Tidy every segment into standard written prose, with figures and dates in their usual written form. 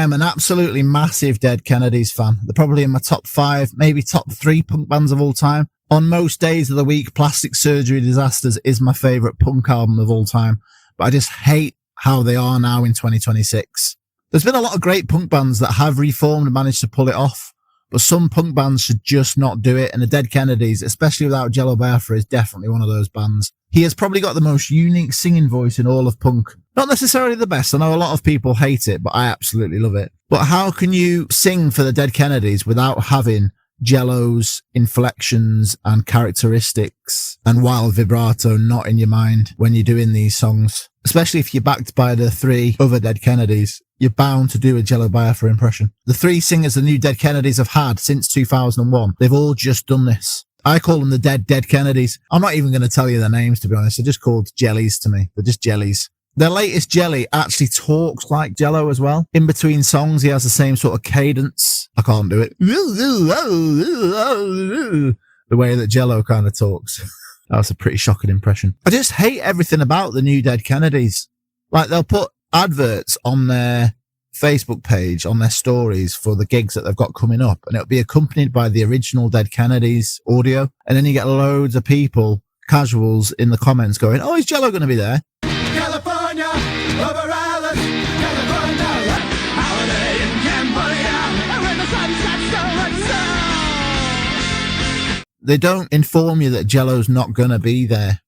am an absolutely massive Dead Kennedys fan. They're probably in my top 5, maybe top 3 punk bands of all time. On most days of the week, Plastic Surgery Disasters is my favourite punk album of all time. But I just hate how they are now in 2026. There's been a lot of great punk bands that have reformed and managed to pull it off. But some punk bands should just not do it. And the Dead Kennedys, especially without Jello Biafra, is definitely one of those bands. He has probably got the most unique singing voice in all of punk. Not necessarily the best. I know a lot of people hate it, but I absolutely love it. But how can you sing for the Dead Kennedys without having Jello's inflections and characteristics and wild vibrato not in your mind when you're doing these songs? Especially if you're backed by the 3 other Dead Kennedys, you're bound to do a Jello Biafra impression. The 3 singers the new Dead Kennedys have had since 2001, they've all just done this. I call them the Dead Kennedys. I'm not even going to tell you their names, to be honest. They're just called jellies to me. They're just jellies. Their latest jelly actually talks like Jello as well. In between songs, he has the same sort of cadence. I can't do it. The way that Jello kind of talks. That was a pretty shocking impression. I just hate everything about the new Dead Kennedys. Like, they'll put adverts on their Facebook page, on their stories for the gigs that they've got coming up, and it'll be accompanied by the original Dead Kennedys audio. And then you get loads of people, casuals, in the comments going, oh, is Jello going to be there? California, over island, California, holiday in Cambodia, where the sun sets so much sun. They don't inform you that Jello's not going to be there.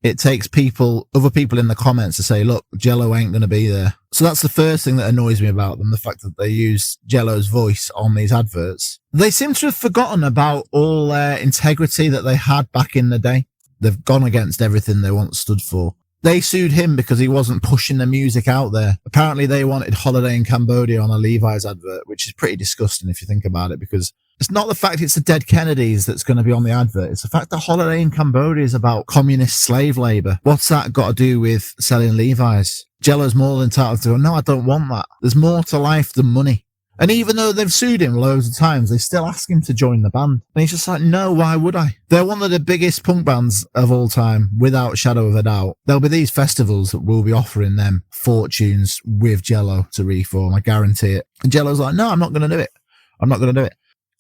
It takes other people in the comments to say, look, Jello ain't going to be there. So that's the first thing that annoys me about them, the fact that they use Jello's voice on these adverts. They seem to have forgotten about all their integrity that they had back in the day. They've gone against everything they once stood for. They sued him because he wasn't pushing the music out there. Apparently they wanted Holiday in Cambodia on a Levi's advert, which is pretty disgusting if you think about it, because it's not the fact it's the Dead Kennedys that's going to be on the advert. It's the fact that Holiday in Cambodia is about communist slave labour. What's that got to do with selling Levi's? Jello's more than entitled to go, no, I don't want that. There's more to life than money. And even though they've sued him loads of times, they still ask him to join the band. And he's just like, no, why would I? They're one of the biggest punk bands of all time, without shadow of a doubt. There'll be these festivals that will be offering them fortunes with Jello to reform. I guarantee it. And Jello's like, no, I'm not going to do it. I'm not going to do it.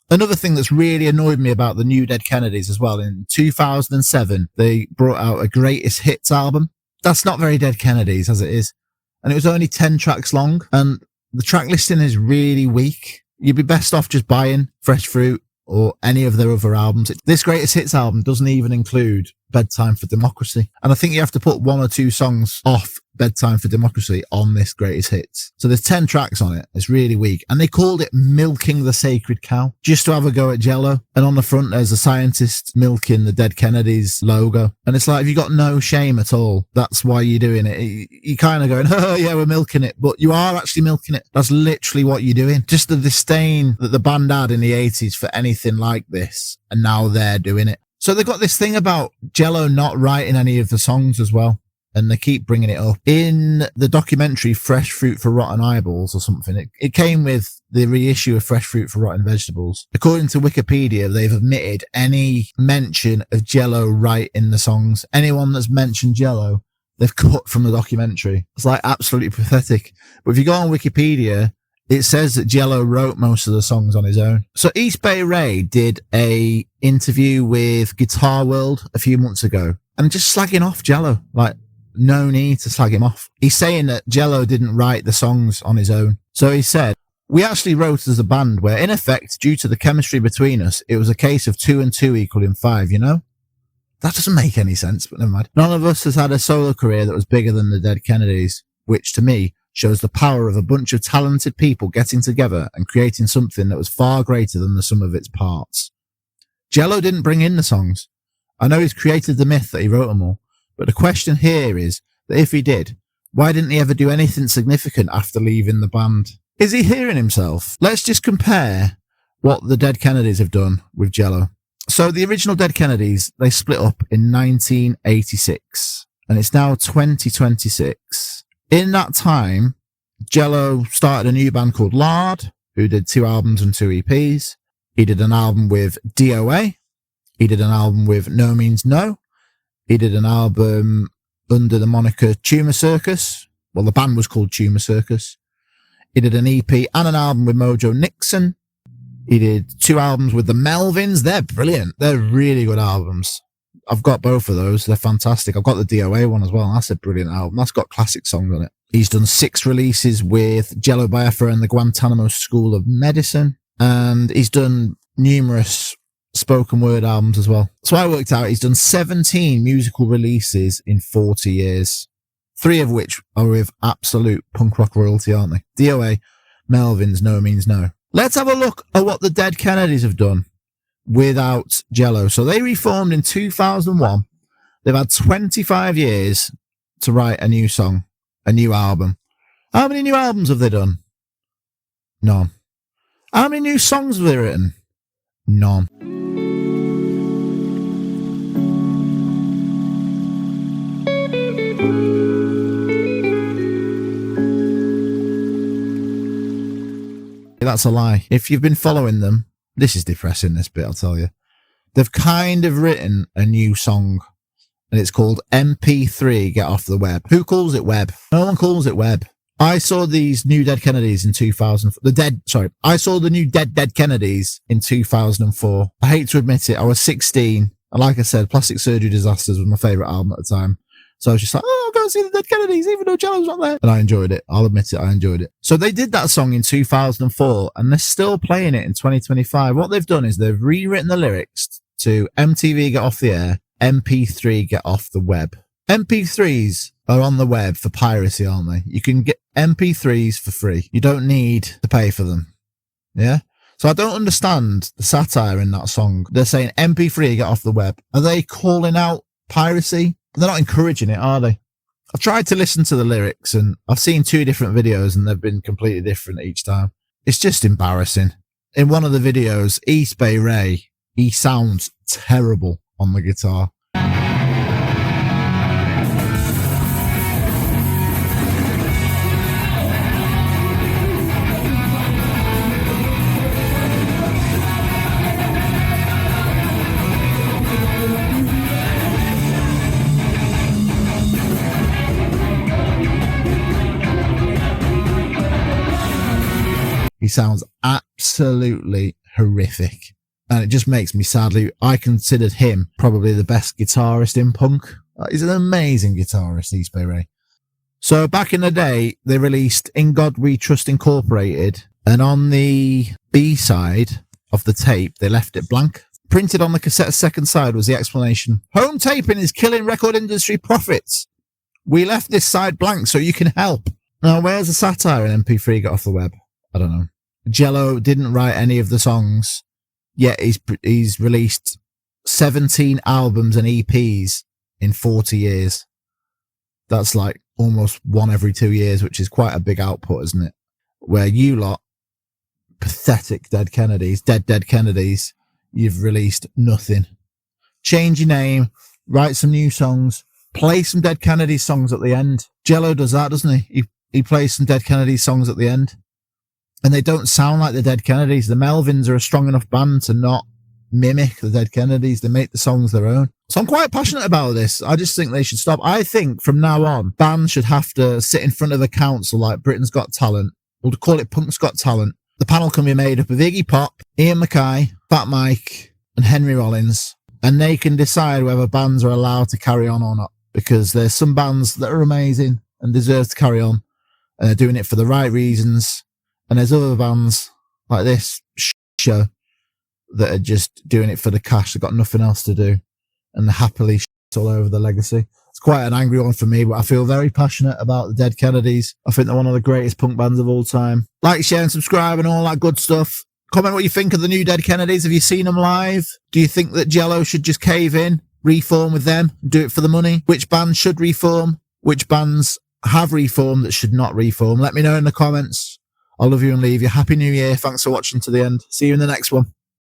Another thing that's really annoyed me about the new Dead Kennedys as well, in 2007, they brought out a greatest hits album. That's not very Dead Kennedys as it is. And it was only 10 tracks long. And the track listing is really weak. You'd be best off just buying Fresh Fruit or any of their other albums. This greatest hits album doesn't even include Bedtime for Democracy. And I think you have to put 1 or 2 songs off Bedtime for Democracy on this greatest hits. So there's 10 tracks on it. It's really weak. And they called it Milking the Sacred Cow, just to have a go at Jello. And on the front, there's a scientist milking the Dead Kennedys logo. And it's like, if you got no shame at all, that's why you're doing it. You're kind of going, oh yeah, we're milking it. But you are actually milking it. That's literally what you're doing. Just the disdain that the band had in the 80s for anything like this. And now they're doing it. So they've got this thing about Jello not writing any of the songs as well. And they keep bringing it up. In the documentary Fresh Fruit for Rotten Eyeballs or something, it came with the reissue of Fresh Fruit for Rotten Vegetables. According to Wikipedia, they've omitted any mention of Jello writing the songs. Anyone that's mentioned Jello, they've cut from the documentary. It's like absolutely pathetic. But if you go on Wikipedia, it says that Jello wrote most of the songs on his own. So East Bay Ray did a interview with Guitar World a few months ago and just slagging off Jello. Like, no need to slag him off. He's saying that Jello didn't write the songs on his own. So he said, we actually wrote as a band where, in effect, due to the chemistry between us, it was a case of 2 and 2 equaling 5, you know? That doesn't make any sense, but never mind. None of us has had a solo career that was bigger than the Dead Kennedys, which to me shows the power of a bunch of talented people getting together and creating something that was far greater than the sum of its parts. Jello didn't bring in the songs. I know he's created the myth that he wrote them all. But the question here is that if he did, why didn't he ever do anything significant after leaving the band? Is he hearing himself? Let's just compare what the Dead Kennedys have done with Jello. So the original Dead Kennedys, they split up in 1986 and it's now 2026. In that time, Jello started a new band called Lard, who did 2 albums and 2 EPs. He did an album with DOA. He did an album with No Means No. He did an album under the moniker Tumor Circus. Well, the band was called Tumor Circus. He did an EP and an album with Mojo Nixon. He did 2 albums with the Melvins. They're brilliant. They're really good albums. I've got both of those. They're fantastic. I've got the DOA one as well. That's a brilliant album. That's got classic songs on it. He's done 6 releases with Jello Biafra and the Guantanamo School of Medicine. And he's done numerous spoken word albums as well. So I worked out he's done 17 musical releases in 40 years. 3 of which are with absolute punk rock royalty, aren't they? DOA, Melvins, No Means No. Let's have a look at what the Dead Kennedys have done without Jello. So they reformed in 2001. They've had 25 years to write a new song, a new album. How many new albums have they done? None. How many new songs have they written? None. That's a lie. If you've been following them, this is depressing, this bit, I'll tell you. They've kind of written a new song, and it's called MP3 Get Off the Web. Who calls it web? No one calls it web. I saw these new Dead Kennedys in 2000. I saw the new Dead Kennedys in 2004. I hate to admit it, I was 16. And like I said, Plastic Surgery Disasters was my favourite album at the time. So I was just like, oh, I'll go see the Dead Kennedys, even though Jello's not there. And I enjoyed it. I'll admit it, I enjoyed it. So they did that song in 2004, and they're still playing it in 2025. What they've done is they've rewritten the lyrics to MTV Get Off the Air, MP3 Get Off the Web. MP3s are on the web for piracy, aren't they? You can get MP3s for free. You don't need to pay for them. Yeah? So I don't understand the satire in that song. They're saying MP3 Get Off the Web. Are they calling out piracy? They're not encouraging it, are they? I've tried to listen to the lyrics, and I've seen 2 different videos, and they've been completely different each time. It's just embarrassing. In one of the videos, East Bay Ray, he sounds terrible on the guitar. He sounds absolutely horrific. And it just makes me sadly, I considered him probably the best guitarist in punk. He's an amazing guitarist, East Bay Ray. So back in the day, they released In God We Trust Incorporated. And on the B-side of the tape, they left it blank. Printed on the cassette's second side was the explanation. Home taping is killing record industry profits. We left this side blank so you can help. Now, where's the satire in MP3 Get Off the Web? I don't know. Jello didn't write any of the songs, yet he's released 17 albums and EPs in 40 years. That's like almost one every 2 years, which is quite a big output, isn't it? Where you lot, pathetic Dead Kennedys, Dead Kennedys, you've released nothing. Change your name, write some new songs, play some Dead Kennedys songs at the end. Jello does that, doesn't he? He plays some Dead Kennedys songs at the end. And they don't sound like the Dead Kennedys. The Melvins are a strong enough band to not mimic the Dead Kennedys. They make the songs their own. So I'm quite passionate about this. I just think they should stop. I think from now on, bands should have to sit in front of a council like Britain's Got Talent. We'll call it Punk's Got Talent. The panel can be made up of Iggy Pop, Ian Mackaye, Fat Mike, and Henry Rollins. And they can decide whether bands are allowed to carry on or not. Because there's some bands that are amazing and deserve to carry on. And they're doing it for the right reasons. And there's other bands like this show that are just doing it for the cash. They've got nothing else to do. And they're happily all over the legacy. It's quite an angry one for me, but I feel very passionate about the Dead Kennedys. I think they're one of the greatest punk bands of all time. Like, share and subscribe and all that good stuff. Comment what you think of the new Dead Kennedys. Have you seen them live? Do you think that Jello should just cave in, reform with them, do it for the money? Which bands should reform? Which bands have reformed that should not reform? Let me know in the comments. I love you and leave you. Happy New Year. Thanks for watching to the end. See you in the next one.